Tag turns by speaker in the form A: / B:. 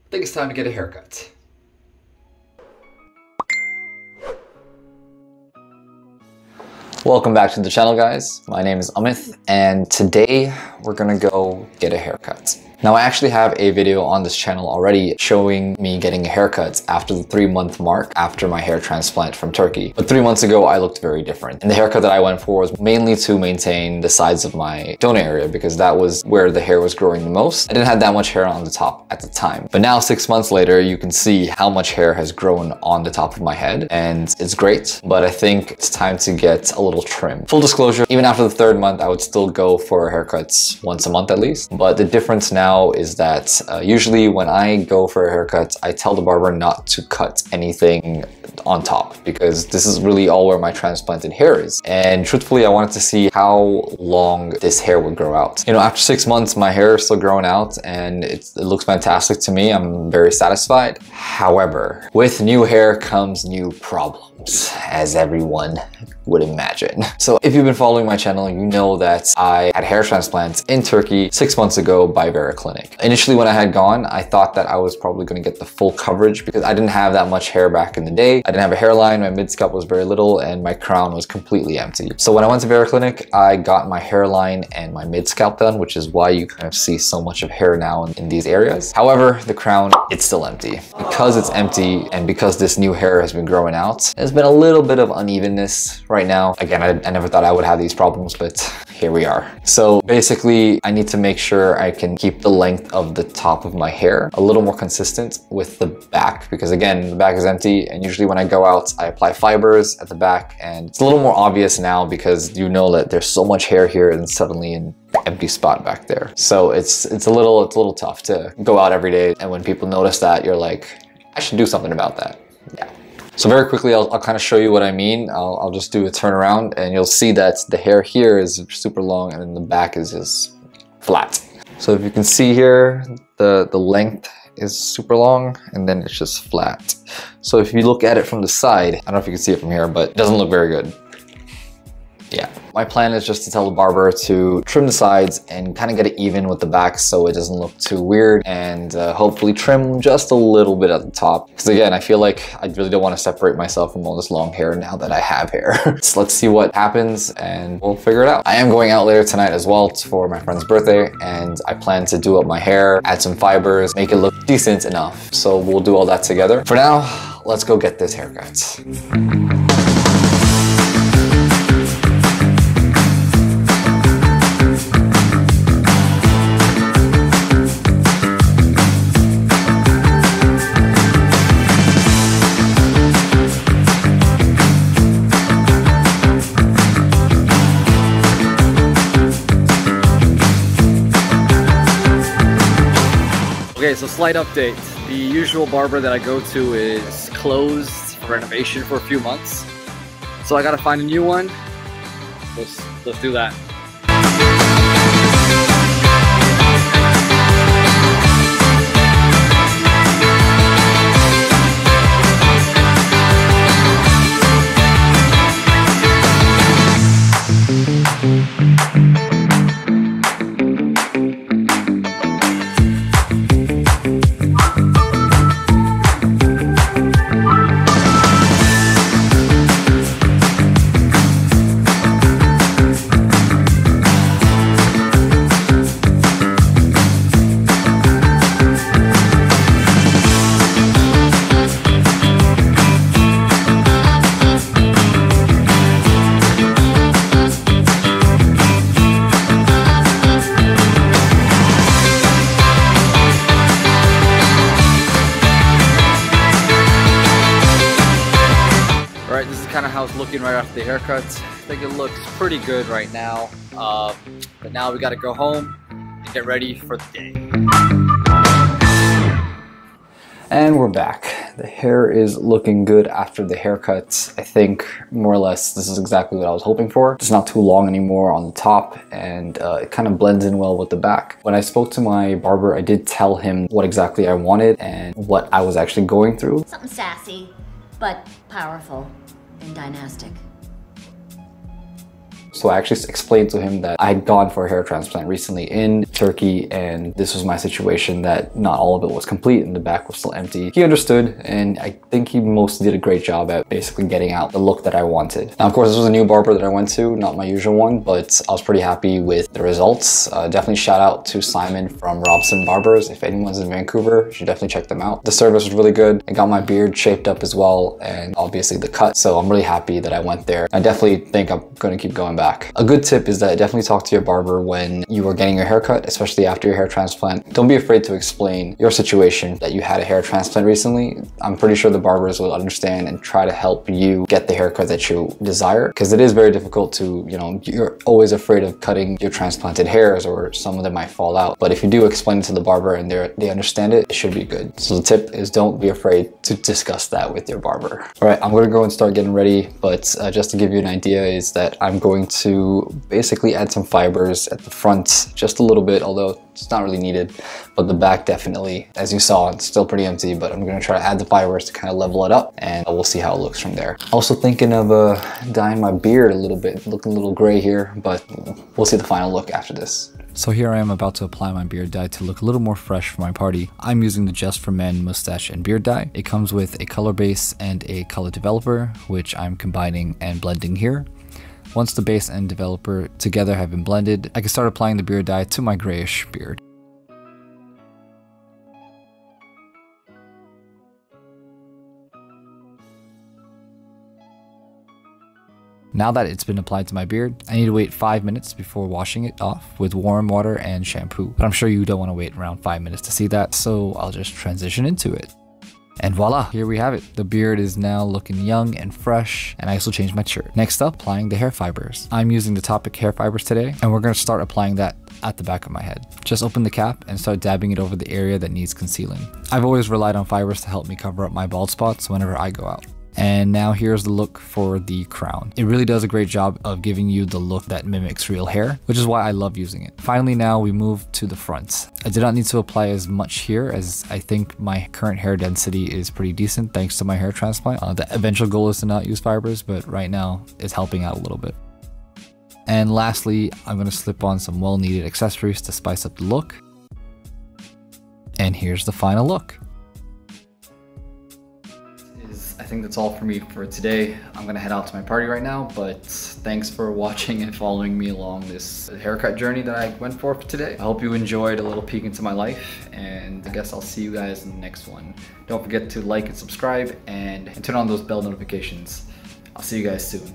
A: I think it's time to get a haircut. Welcome back to the channel, guys. My name is Amit, and today we're gonna go get a haircut. Now, I actually have a video on this channel already showing me getting a haircut after the 3-month mark after my hair transplant from Turkey. But 3 months ago, I looked very different. And the haircut that I went for was mainly to maintain the sides of my donor area because that was where the hair was growing the most. I didn't have that much hair on the top at the time. But now, 6 months later, you can see how much hair has grown on the top of my head. And it's great, but I think it's time to get a little trim. Full disclosure, even after the 3rd month, I would still go for haircuts once a month at least. But the difference now is that usually when I go for a haircut, I tell the barber not to cut anything on top because this is really all where my transplanted hair is. And truthfully, I wanted to see how long this hair would grow out. You know, after 6 months, my hair is still growing out and it looks fantastic to me. I'm very satisfied. However, with new hair comes new problems, as everyone would imagine. So if you've been following my channel, you know that I had hair transplants in Turkey 6 months ago by Vera Clinic. Initially, when I had gone, I thought that I was probably going to get the full coverage because I didn't have that much hair back in the day. I didn't have a hairline, my mid-scalp was very little, and my crown was completely empty. So when I went to Vera Clinic, I got my hairline and my mid-scalp done, which is why you kind of see so much of hair now in these areas. However, the crown, it's still empty. Because it's empty and because this new hair has been growing out, there's been a little bit of unevenness right now. Again, I never thought I would have these problems, but here we are. So basically, I need to make sure I can keep the length of the top of my hair a little more consistent with the back because again, the back is empty and usually when I go out, I apply fibers at the back and it's a little more obvious now because you know that there's so much hair here and suddenly an empty spot back there. So it's a little tough to go out every day and when people notice that, you're like, I should do something about that. Yeah. So very quickly, I'll kind of show you what I mean. I'll just do a turnaround and you'll see that the hair here is super long and then the back is just flat. So if you can see here, the length is super long and then it's just flat. So if you look at it from the side, I don't know if you can see it from here, but it doesn't look very good. Yeah. My plan is just to tell the barber to trim the sides and kind of get it even with the back so it doesn't look too weird and hopefully trim just a little bit at the top. Because again, I feel like I really don't want to separate myself from all this long hair now that I have hair. So let's see what happens and we'll figure it out. I am going out later tonight as well for my friend's birthday and I plan to do up my hair, add some fibers, make it look decent enough. So we'll do all that together. For now, let's go get this haircut.
B: Okay, so slight update. The usual barber that I go to is closed for renovation for a few months. So I gotta find a new one. Let's do that. Kind of how it's looking right after the haircut. I think it looks pretty good right now, but now we got to go home and get ready for the day.
A: And we're back. The hair is looking good after the haircut. I think more or less this is exactly what I was hoping for. It's not too long anymore on the top and it kind of blends in well with the back. When I spoke to my barber, I did tell him what exactly I wanted and what I was actually going through.
C: Something sassy, but powerful and dynastic.
A: So I actually explained to him that I had gone for a hair transplant recently in Turkey, and this was my situation, that not all of it was complete and the back was still empty. He understood, and I think he mostly did a great job at basically getting out the look that I wanted. Now, of course, this was a new barber that I went to, not my usual one, but I was pretty happy with the results. Definitely shout out to Simon from Robson Barbers. If anyone's in Vancouver, you should definitely check them out. The service was really good. I got my beard shaped up as well, and obviously the cut. So I'm really happy that I went there. I definitely think I'm going to keep going back. A good tip is that definitely talk to your barber when you are getting your haircut, especially after your hair transplant. Don't be afraid to explain your situation, that you had a hair transplant recently. I'm pretty sure the barbers will understand and try to help you get the haircut that you desire, because it is very difficult to, you know, you're always afraid of cutting your transplanted hairs, or some of them might fall out. But if you do explain it to the barber and they understand it, it should be good. So the tip is, don't be afraid to discuss that with your barber. All right, I'm gonna go and start getting ready, but just to give you an idea is that I'm going to basically add some fibers at the front, just a little bit, although it's not really needed, but the back definitely. As you saw, it's still pretty empty, but I'm gonna try to add the fibers to kind of level it up, and we'll see how it looks from there. Also thinking of dyeing my beard a little bit, looking a little gray here, but we'll see the final look after this. So here I am about to apply my beard dye to look a little more fresh for my party. I'm using the Just for Men mustache and beard dye. It comes with a color base and a color developer, which I'm combining and blending here. Once the base and developer together have been blended, I can start applying the beard dye to my grayish beard. Now that it's been applied to my beard, I need to wait 5 minutes before washing it off with warm water and shampoo. But I'm sure you don't want to wait around 5 minutes to see that, so I'll just transition into it. And voila, here we have it. The beard is now looking young and fresh, and I also changed my shirt. Next up, applying the hair fibers. I'm using the Topic hair fibers today, and we're going to start applying that at the back of my head. Just open the cap and start dabbing it over the area that needs concealing. I've always relied on fibers to help me cover up my bald spots whenever I go out. And now here's the look for the crown. It really does a great job of giving you the look that mimics real hair, which is why I love using it. Finally, now we move to the front. I did not need to apply as much here, as I think my current hair density is pretty decent thanks to my hair transplant. The eventual goal is to not use fibers, but right now it's helping out a little bit. And lastly, I'm going to slip on some well-needed accessories to spice up the look. And here's the final look. I think that's all for me for today. I'm gonna head out to my party right now, but thanks for watching and following me along this haircut journey that I went for today. I hope you enjoyed a little peek into my life, and I guess I'll see you guys in the next one. Don't forget to like and subscribe and turn on those bell notifications. I'll see you guys soon.